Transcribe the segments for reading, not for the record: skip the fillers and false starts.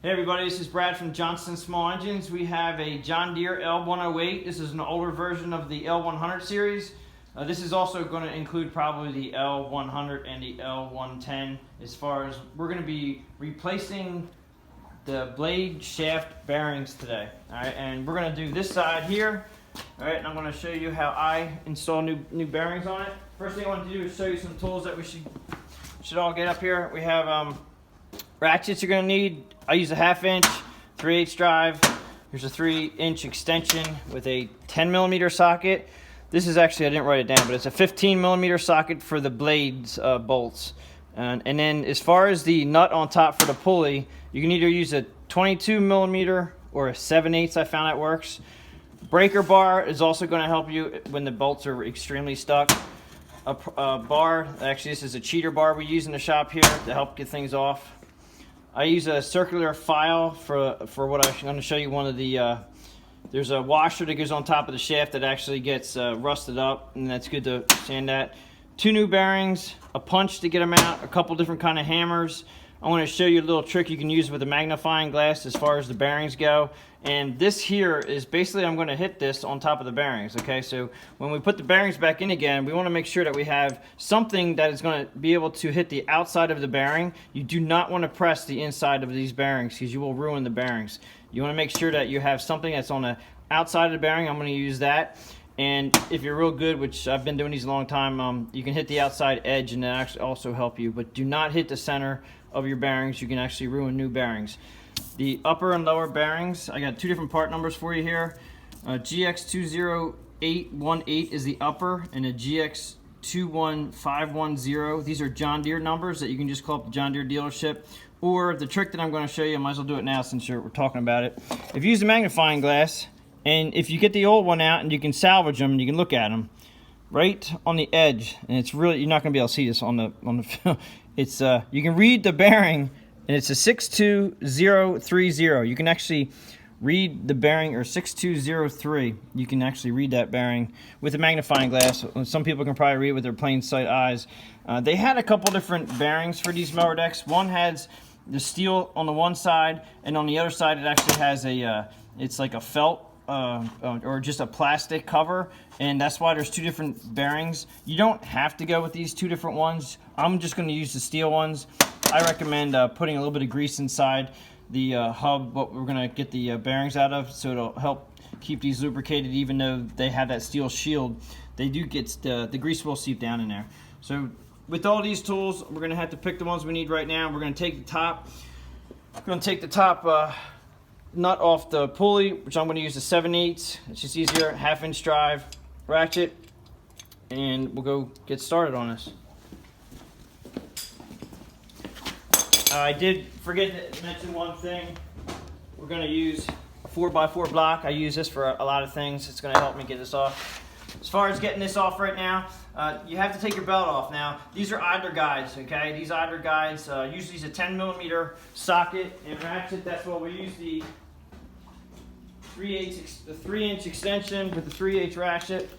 Hey everybody, this is Brad from Johnston Small Engines. We have a John Deere L108. This is an older version of the L100 series. This is also going to include probably the L100 and the L110 as far as we're going to be replacing the blade shaft bearings today. Alright, and we're going to do this side here. Alright, and I'm going to show you how I install new bearings on it. First thing I want to do is show you some tools that we should all get up here. We have ratchets you're going to need. I use a 1/2 inch 3/8 drive. Here's a 3-inch extension with a 10mm socket. This is actually, I didn't write it down, but it's a 15mm socket for the blades bolts. And then as far as the nut on top for the pulley, you can either use a 22mm or a 7/8. I found that works. Breaker bar is also going to help you when the bolts are extremely stuck. A bar, actually this is a cheater bar we use in the shop here to help get things off. I use a circular file for what I'm going to show you. One of the there's a washer that goes on top of the shaft that actually gets rusted up, and that's good to sand that. 2 new bearings, a punch to get them out, a couple different kind of hammers. I want to show you a little trick you can use with a magnifying glass as far as the bearings go. And this here is basically, I'm going to hit this on top of the bearings. Okay, so when we put the bearings back in again, we want to make sure that we have something that is going to be able to hit the outside of the bearing. You do not want to press the inside of these bearings because you will ruin the bearings. You want to make sure that you have something that's on the outside of the bearing. I'm going to use that. And if you're real good, which I've been doing these a long time, you can hit the outside edge and that actually also help you. But do not hit the center of your bearings. You can actually ruin new bearings. The upper and lower bearings, I got 2 different part numbers for you here. GX20818 is the upper, and a GX21510. These are John Deere numbers that you can just call up the John Deere dealership. Or the trick that I'm going to show you, I might as well do it now since we're talking about it. If you use a magnifying glass, and if you get the old one out and you can salvage them and you can look at them, right on the edge, and it's really, you're not going to be able to see this on the film. It's you can read the bearing, and it's a 62030. You can actually read the bearing, or 6203. You can actually read that bearing with a magnifying glass. Some people can probably read with their plain sight eyes. They had a couple different bearings for these mower decks. One has the steel on the one side, and on the other side it actually has a it's like a felt or just a plastic cover, and that's why there's 2 different bearings. You don't have to go with these 2 different ones. I'm just going to use the steel ones. I recommend putting a little bit of grease inside the hub, what we're going to get the bearings out of, so it'll help keep these lubricated. Even though they have that steel shield, they do get the grease will seep down in there. So with all these tools, we're going to have to pick the ones we need right now. We're going to take the top. We're going to take the top nut off the pulley, which I'm going to use the 7/8. It's just easier. 1/2 inch drive, ratchet, and we'll go get started on this. I did forget to mention one thing. We're going to use a 4x4 block. I use this for a lot of things. It's going to help me get this off. As far as getting this off right now, you have to take your belt off. Now, these are idler guides, okay? These idler guides usually use a 10mm socket and ratchet. That's what we use, the 3-inch extension with the 3/8 ratchet.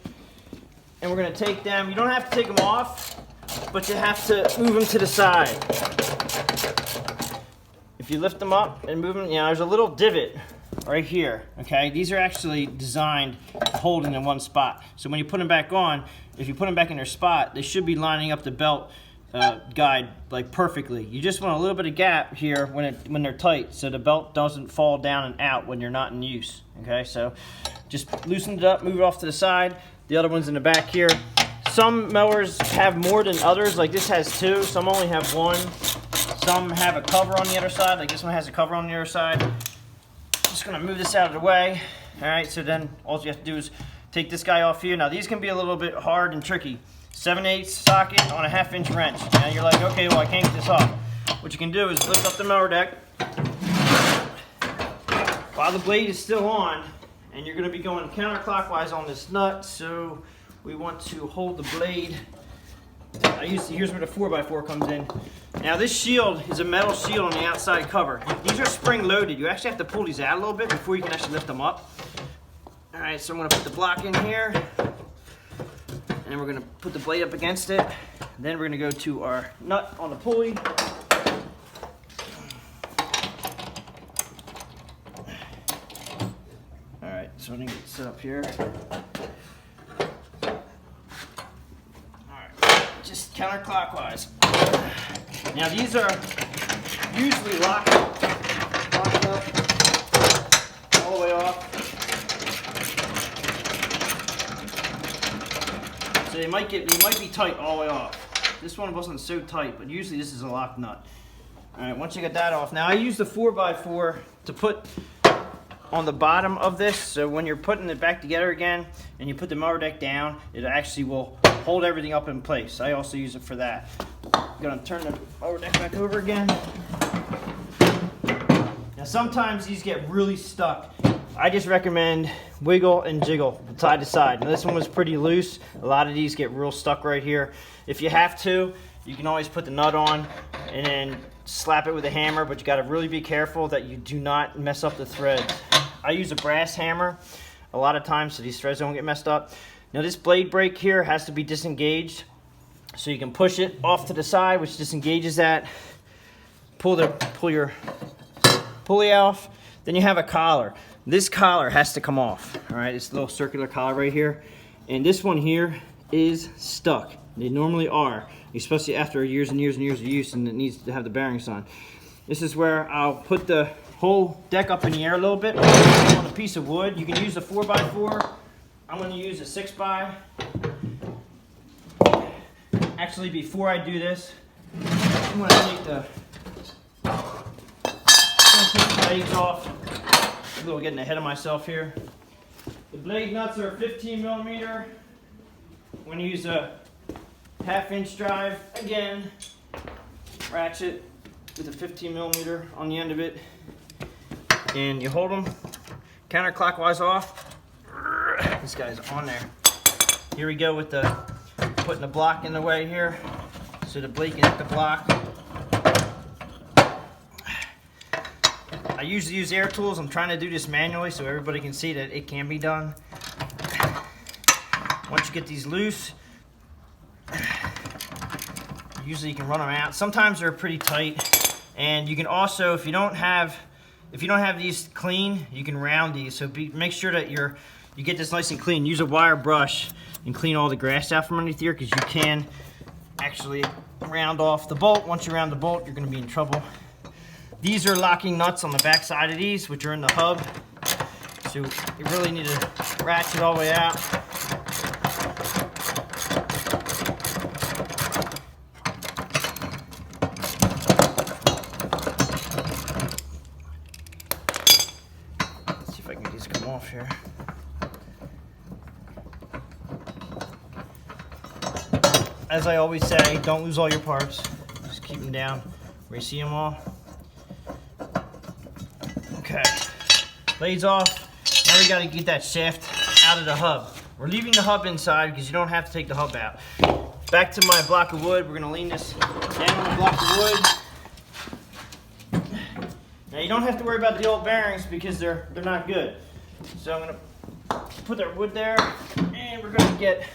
And we're going to take them. You don't have to take them off, but you have to move them to the side. If you lift them up and move them, there's a little divot right here, okay? These are actually designed to hold in one spot. So when you put them back on, if you put them back in their spot, they should be lining up the belt guide like perfectly. You just want a little bit of gap here when they're tight, so the belt doesn't fall down and out when you're not in use, okay? So just loosen it up, move it off to the side. The other one's in the back here. Some mowers have more than others, like this has 2, some only have 1. Some have a cover on the other side, like this one has a cover on the other side. Just gonna move this out of the way. All right, so then all you have to do is take this guy off here. Now these can be a little bit hard and tricky. 7/8 socket on a 1/2 inch wrench. Now you're like, okay, well I can't get this off. What you can do is lift up the mower deck while the blade is still on, and you're gonna be going counterclockwise on this nut, so we want to hold the blade. Here's where the 4x4 comes in. Now this shield is a metal shield on the outside cover. These are spring loaded. You actually have to pull these out a little bit before you can actually lift them up. All right, so I'm gonna put the block in here, and we're gonna put the blade up against it. Then we're gonna go to our nut on the pulley. So I'm gonna get set up here. Alright, just counterclockwise. Now these are usually locked up all the way off. So they might be tight all the way off. This one wasn't so tight, but usually this is a lock nut. Alright, once you get that off. Now I use the 4x4 to put on the bottom of this, so when you're putting it back together again and you put the mower deck down, it actually will hold everything up in place. I also use it for that. I'm gonna turn the mower deck back over again. Now sometimes these get really stuck. I just recommend wiggle and jiggle side to side. Now this one was pretty loose. A lot of these get real stuck right here. If you have to, you can always put the nut on and then slap it with a hammer, but you gotta really be careful that you do not mess up the threads. I use a brass hammer a lot of times so these threads don't get messed up. Now this blade brake here has to be disengaged, so you can push it off to the side, which disengages that. Pull your pulley off. Then you have a collar. This collar has to come off. All right, it's a little circular collar right here, and this one here is stuck. They normally are, especially after years and years and years of use, and it needs to have the bearings on. This is where I'll put the whole deck up in the air a little bit on a piece of wood. You can use a 4x4. I'm going to use a 6x. Actually, before I do this, I'm going to take the blades off. I'm a little getting ahead of myself here. The blade nuts are 15 millimeter. I'm going to use a 1/2 inch drive again. Ratchet with a 15 millimeter on the end of it. And you hold them counterclockwise off. This guy's on there. Here we go with the putting the block in the way here, so the blade can hit the block. I usually use air tools. I'm trying to do this manually so everybody can see that it can be done. Once you get these loose, usually you can run them out. Sometimes they're pretty tight, and you can also, if you don't have these clean, you can round these. So make sure that you get this nice and clean. Use a wire brush and clean all the grass out from underneath here, because you can actually round off the bolt. Once you round the bolt, you're going to be in trouble. These are locking nuts on the back side of these, which are in the hub. So you really need to ratchet all the way out. If I can get these to come off here. As I always say, don't lose all your parts. Just keep them down where you see them all. Okay, blades off. Now we got to get that shaft out of the hub. We're leaving the hub inside because you don't have to take the hub out. Back to my block of wood. We're going to lean this down on the block of wood. Now you don't have to worry about the old bearings because they're not good. So I'm going to put that wood there, and we're going to get,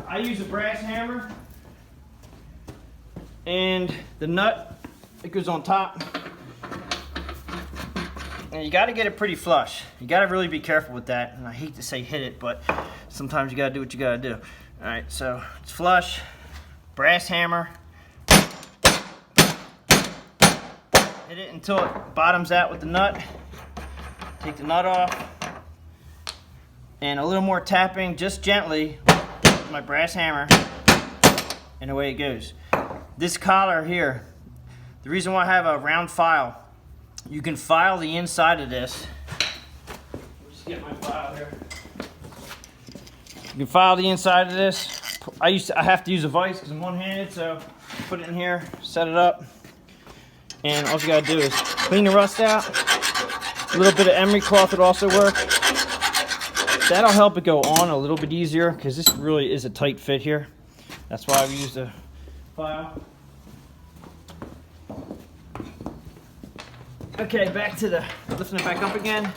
I use a brass hammer, and the nut that goes on top. And you got to get it pretty flush. You got to really be careful with that. And I hate to say hit it, but sometimes you got to do what you got to do. All right, so it's flush, brass hammer. Hit it until it bottoms out with the nut. Take the nut off. And a little more tapping, just gently, with my brass hammer. And away it goes. This collar here, the reason why I have a round file, you can file the inside of this. Just get my file here. You can file the inside of this. I have to use a vise because I'm one-handed, so put it in here, set it up, and all you gotta do is clean the rust out. A little bit of emery cloth would also work. That'll help it go on a little bit easier because this really is a tight fit here. That's why we use the file. Okay, back to the lifting it back up again.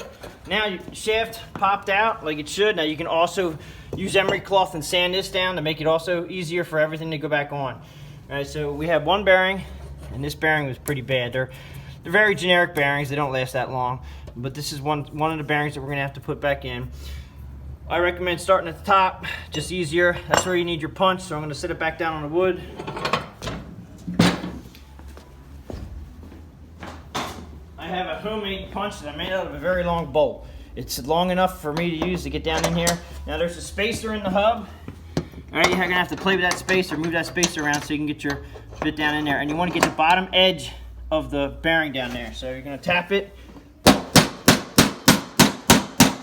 Now your shaft popped out like it should. Now you can also use emery cloth and sand this down to make it also easier for everything to go back on. All right, so we have one bearing, and this bearing was pretty bad. They're They're very generic bearings. They don't last that long. But this is one of the bearings that we're going to have to put back in. I recommend starting at the top, just easier. That's where you need your punch, so I'm going to sit it back down on the wood. I have a homemade punch that I made out of a very long bolt. It's long enough for me to use to get down in here. Now there's a spacer in the hub. All right, you're going to have to play with that spacer, move that spacer around so you can get your bit down in there. And you want to get the bottom edge of the bearing down there. So you're going to tap it.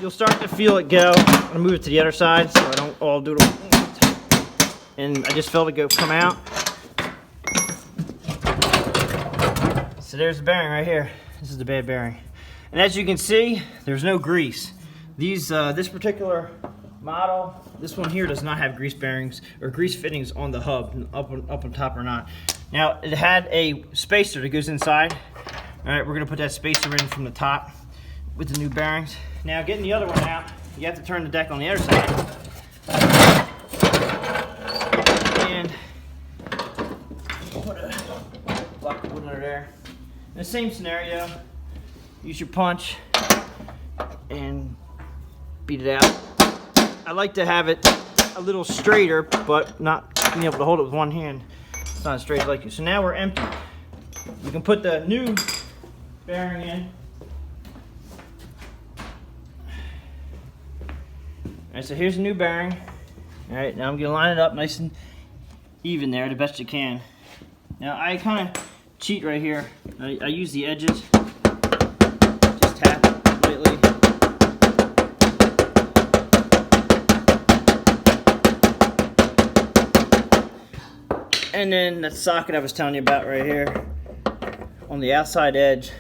You'll start to feel it go. I'm going to move it to the other side so I don't all do it. And I just felt it come out. So there's the bearing right here. This is the bad bearing. And as you can see, there's no grease. This particular model, this one here does not have grease bearings or grease fittings on the hub, up on top or not. Now, it had a spacer that goes inside. All right, we're going to put that spacer in from the top with the new bearings. Now, getting the other one out, you have to turn the deck on the other side. And put a block of wood under there. In the same scenario, use your punch and beat it out. I like to have it a little straighter, but not being able to hold it with one hand. It's not as straight as I like you. So now we're empty. You can put the new bearing in. All right, so here's the new bearing. All right, now I'm gonna line it up nice and even there the best you can. Now I kind of cheat right here. I use the edges. Just tap it lightly. And then that socket I was telling you about right here on the outside edge.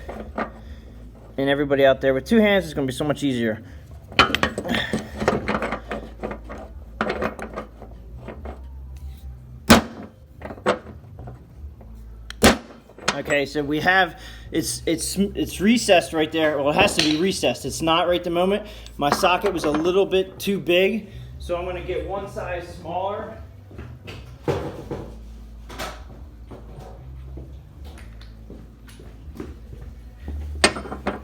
And everybody out there with two hands is gonna be so much easier. Okay, so we have, it's recessed right there. Well, it has to be recessed. It's not right at the moment. My socket was a little bit too big, so I'm going to get one size smaller.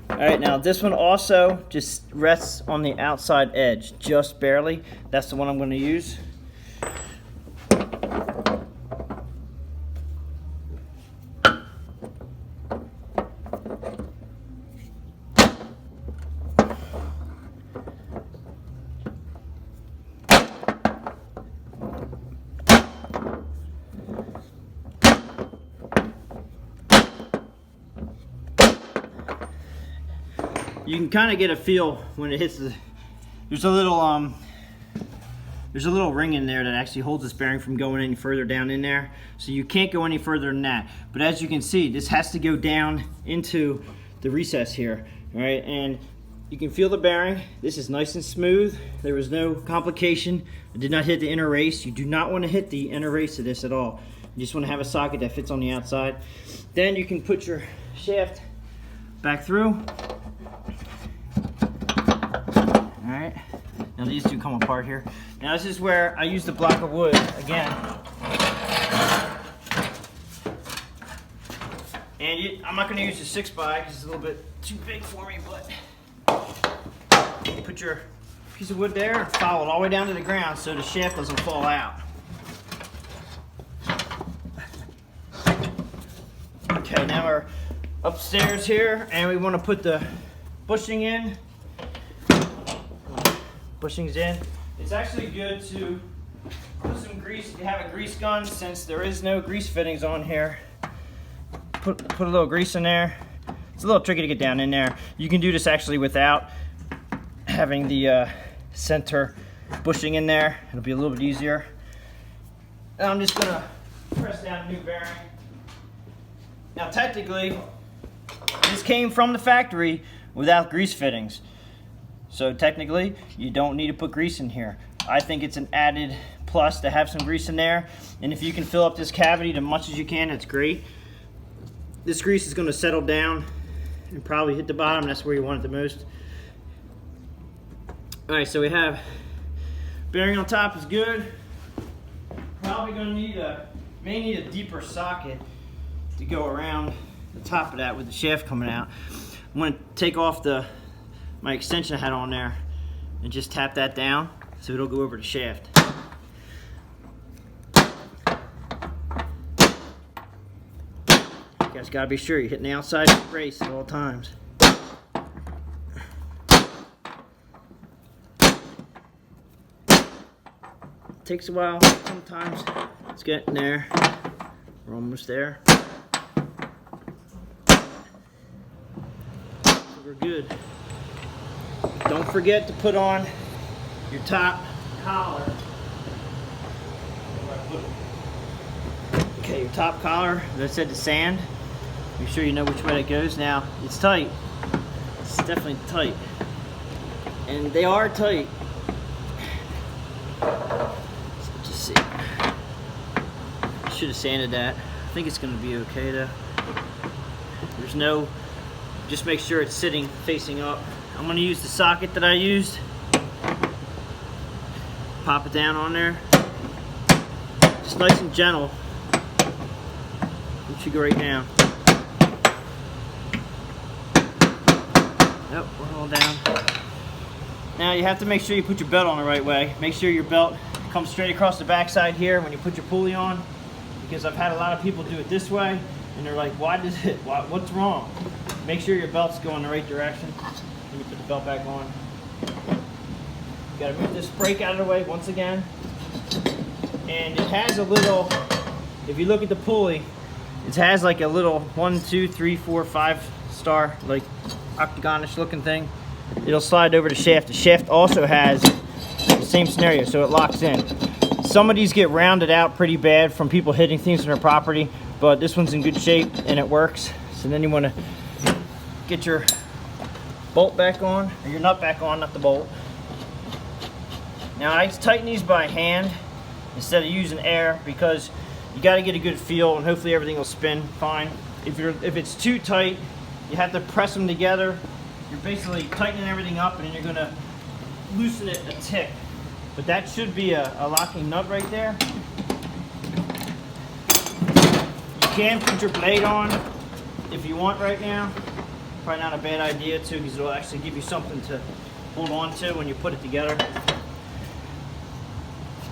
All right, now this one also just rests on the outside edge, just barely. That's the one I'm going to use. You can kind of get a feel when it hits the, there's a little ring in there that actually holds this bearing from going any further down in there. So you can't go any further than that. But as you can see, this has to go down into the recess here. All right, and you can feel the bearing. This is nice and smooth. There was no complication. I did not hit the inner race. You do not want to hit the inner race of this at all. You just want to have a socket that fits on the outside. Then you can put your shaft back through. Alright, now these two come apart here. Now this is where I use the block of wood again. And I'm not going to use the 6x because it's a little bit too big for me, but you put your piece of wood there and follow it all the way down to the ground so the shaft doesn't fall out. Okay, now we're upstairs here and we want to put the bushing in. Bushings in. It's actually good to put some grease if you have a grease gun, since there is no grease fittings on here. Put a little grease in there. It's a little tricky to get down in there. You can do this actually without having the center bushing in there. It'll be a little bit easier. And I'm just gonna press down a new bearing. Now technically, this came from the factory without grease fittings. So technically, you don't need to put grease in here. I think it's an added plus to have some grease in there. And if you can fill up this cavity as much as you can, that's great. This grease is going to settle down and probably hit the bottom. That's where you want it the most. All right, so we have bearing on top is good. Probably going to need may need a deeper socket to go around the top of that with the shaft coming out. I'm going to take off my extension I had on there and just tap that down so it'll go over the shaft. You guys got to be sure you're hitting the outside of the brace at all times. Takes a while sometimes. It's getting there. We're almost there. So we're good. Don't forget to put on your top collar. Okay, your top collar, as I said, the sand. Make sure you know which way it goes. Now, it's tight. It's definitely tight. And they are tight. See. Should have sanded that. I think it's going to be okay though. There's no, just make sure it's sitting facing up. I'm going to use the socket that I used. Pop it down on there. Just nice and gentle. It should go right down. Yep, we're all down. Now you have to make sure you put your belt on the right way. Make sure your belt comes straight across the backside here when you put your pulley on, because I've had a lot of people do it this way and they're like, what's wrong? Make sure your belt's going the right direction when you put the belt back on. You gotta move this brake out of the way once again. And it has a little, if you look at the pulley, it has like a little 1, 2, 3, 4, 5 star, like octagonish looking thing. It'll slide over the shaft. The shaft also has the same scenario, so it locks in. Some of these get rounded out pretty bad from people hitting things on their property, but this one's in good shape and it works. So then you want to get your bolt back on, or your nut back on, not the bolt. Now I tighten these by hand instead of using air, because you got to get a good feel and hopefully everything will spin fine. If it's too tight, you have to press them together. You're basically tightening everything up and then you're going to loosen it a tick. But that should be a locking nut right there. You can put your blade on if you want right now. Probably not a bad idea too, because it'll actually give you something to hold on to when you put it together.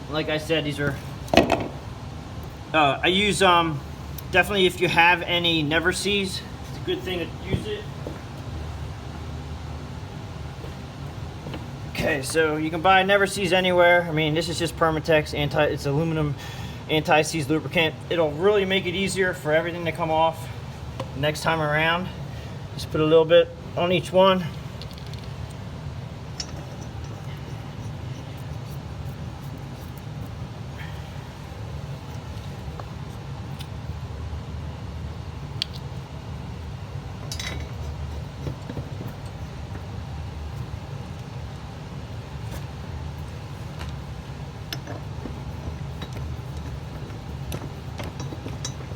Like I said, these are, I use, definitely if you have any never sees, it's a good thing to use it. Okay, so you can buy never seize anywhere. I mean, this is just Permatex it's aluminum anti-seize lubricant. It'll really make it easier for everything to come off next time around. Just put a little bit on each one.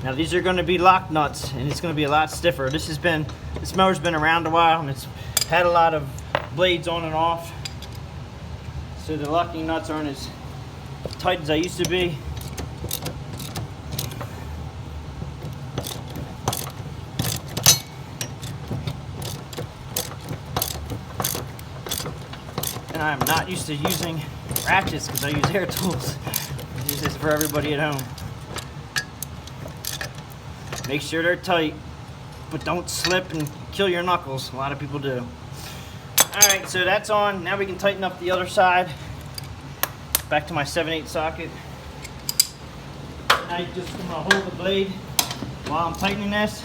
Now these are going to be lock nuts, and it's going to be a lot stiffer. This mower's been around a while, and it's had a lot of blades on and off, so the locking nuts aren't as tight as I used to be. And I'm not used to using ratchets because I use air tools. I use this for everybody at home. Make sure they're tight, but don't slip and kill your knuckles. A lot of people do. Alright, so that's on. Now we can tighten up the other side. Back to my 7/8 socket. I just going to hold the blade while I'm tightening this.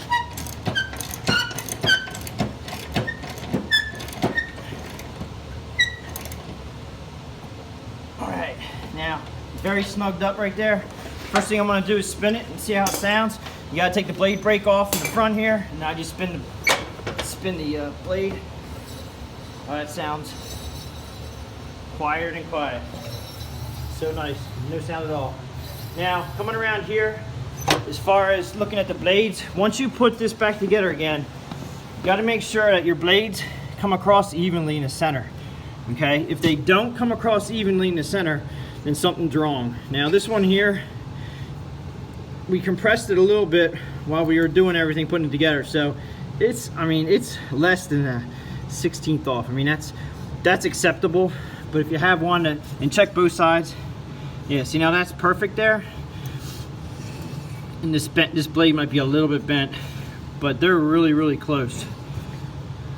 Alright, now very snugged up right there. First thing I'm going to do is spin it and see how it sounds. You gotta take the blade brake off in the front here, and I just spin the blade. Oh, that sounds quieter than quiet. So nice, no sound at all. Now, coming around here, as far as looking at the blades, once you put this back together again, you gotta make sure that your blades come across evenly in the center. Okay, if they don't come across evenly in the center, then something's wrong. Now this one here, we compressed it a little bit while we were doing everything, putting it together. So it's, I mean, it's less than a 1/16 off. I mean, that's acceptable. But if you have one that, and check both sides, yeah, see now that's perfect there. And this blade might be a little bit bent, but they're really close.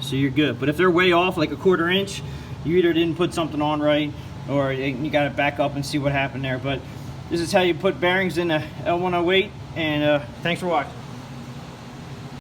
So you're good. But if they're way off, like a 1/4 inch, you either didn't put something on right, or you got to back up and see what happened there. But this is how you put bearings in a L108, and thanks for watching.